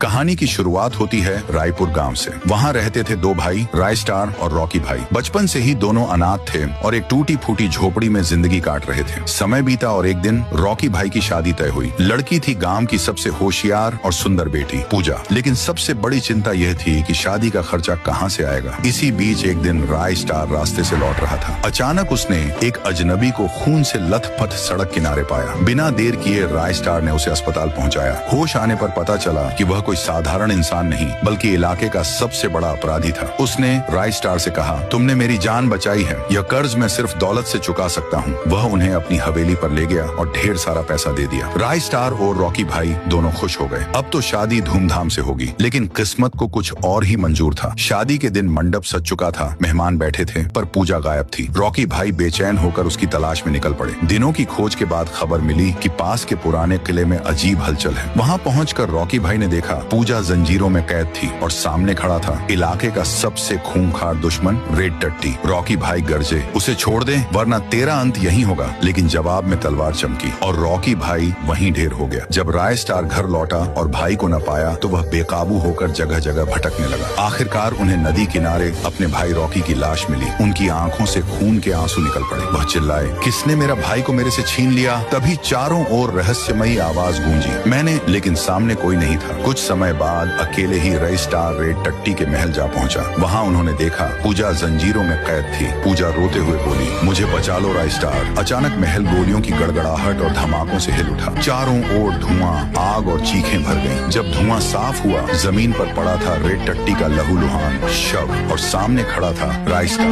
कहानी की शुरुआत होती है रायपुर गांव से। वहां रहते थे दो भाई, राय स्टार और रॉकी भाई। बचपन से ही दोनों अनाथ थे और एक टूटी फूटी झोपड़ी में जिंदगी काट रहे थे। समय बीता और एक दिन रॉकी भाई की शादी तय हुई। लड़की थी गांव की सबसे होशियार और सुंदर बेटी पूजा। लेकिन सबसे बड़ी चिंता यह थी कि शादी का खर्चा कहां से आएगा। इसी बीच एक दिन राय स्टार रास्ते से लौट रहा था। अचानक उसने एक अजनबी को खून से लथपथ सड़क किनारे पाया। बिना देर किए राय स्टार ने उसे अस्पताल पहुंचाया। होश आने पर पता चला कि वह कोई साधारण इंसान नहीं बल्कि इलाके का सबसे बड़ा अपराधी था। उसने राय स्टार से कहा, तुमने मेरी जान बचाई है, यह कर्ज मैं सिर्फ दौलत से चुका सकता हूँ। वह उन्हें अपनी हवेली पर ले गया और ढेर सारा पैसा दे दिया। राय स्टार और रॉकी भाई दोनों खुश हो गए। अब तो शादी धूमधाम से होगी। लेकिन किस्मत को कुछ और ही मंजूर था। शादी के दिन मंडप सज चुका था, मेहमान बैठे थे, पर पूजा गायब थी। रॉकी भाई बेचैन होकर उसकी तलाश में निकल पड़े। दिनों की खोज के बाद खबर मिली कि पास के पुराने किले में अजीब हलचल है। वहाँ पहुंचकर रॉकी भाई ने देखा पूजा जंजीरों में कैद थी और सामने खड़ा था इलाके का सबसे खूंखार दुश्मन रेड टट्टी। रॉकी भाई गरजे, उसे छोड़ दे वरना तेरा अंत यहीं होगा। लेकिन जवाब में तलवार चमकी और रॉकी भाई वहीं ढेर हो गया। जब राय स्टार घर लौटा और भाई को न पाया तो वह बेकाबू होकर जगह जगह भटकने लगा। आखिरकार उन्हें नदी किनारे अपने भाई रॉकी की लाश मिली। उनकी आंखों से खून के आंसू निकल पड़े। वह चिल्लाए, किसने मेरा भाई को मेरे से छीन लिया। तभी चारों ओर रहस्यमयी आवाज गूंजी। मैंने, लेकिन सामने कोई नहीं था। कुछ समय बाद अकेले ही राय स्टार रेड टट्टी के महल जा पहुंचा। वहां उन्होंने देखा पूजा जंजीरों में कैद थी। पूजा रोते हुए बोली, मुझे बचा लो राय स्टार। अचानक महल गोलियों की गड़गड़ाहट और धमाकों से हिल उठा। चारों ओर धुआं, आग और चीखें भर गईं। जब धुआं साफ हुआ, जमीन पर पड़ा था रेड टट्टी का लहूलुहान शव और सामने खड़ा था राय स्टार।